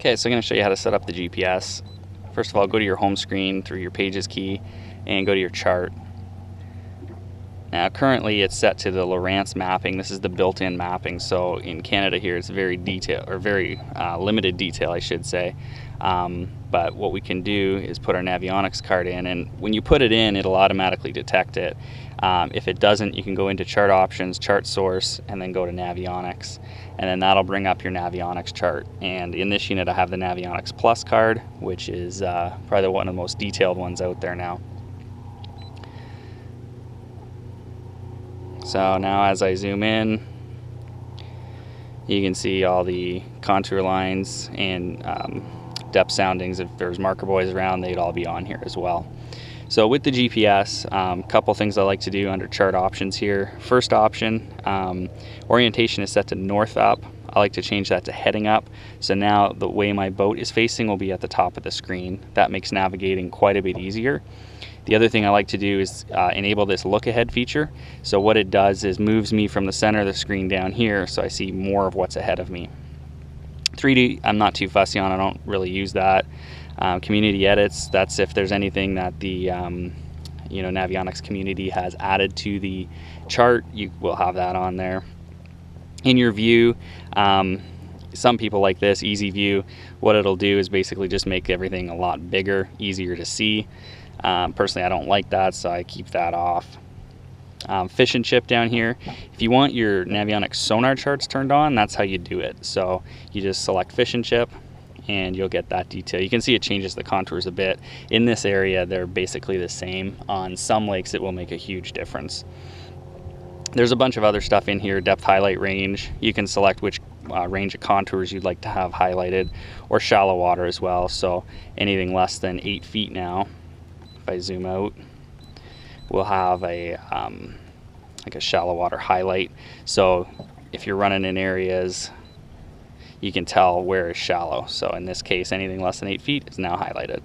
Okay, so I'm going to show you how to set up the GPS. First of all, go to your home screen through your Pages key and go to your chart. Now currently it's set to the Lowrance mapping. This is the built-in mapping, so in Canada here it's very detailed, or very limited detail I should say. But what we can do is put our Navionics card in, and when you put it in, it'll automatically detect it. If it doesn't, you can go into Chart Options, Chart Source, and then go to Navionics, and then that'll bring up your Navionics chart. And in this unit I have the Navionics Plus card, which is probably one of the most detailed ones out there now. So now as I zoom in, you can see all the contour lines and depth soundings. If there's marker buoys around, they'd all be on here as well. So with the GPS, a couple things I like to do under chart options here. First option, orientation is set to north up. I like to change that to heading up. So now the way my boat is facing will be at the top of the screen. That makes navigating quite a bit easier. The other thing I like to do is enable this look ahead feature. So what it does is moves me from the center of the screen down here, so I see more of what's ahead of me. 3D, I'm not too fussy on. I don't really use that. Community edits, that's if there's anything that the Navionics community has added to the chart, you will have that on there. In your view, some people like this easy view. What it'll do is basically just make everything a lot bigger, easier to see. Personally, I don't like that, so I keep that off. Fish and chip down here. If you want your Navionics sonar charts turned on, that's how you do it. So you just select fish and chip, and you'll get that detail. You can see it changes the contours a bit. In this area, they're basically the same. On some lakes, it will make a huge difference. There's a bunch of other stuff in here. Depth highlight range. You can select which range of contours you'd like to have highlighted, or shallow water as well. So anything less than 8 feet now. If I zoom out, we'll have a like a shallow water highlight. So if you're running in areas, you can tell where is shallow. So in this case, anything less than 8 feet is now highlighted.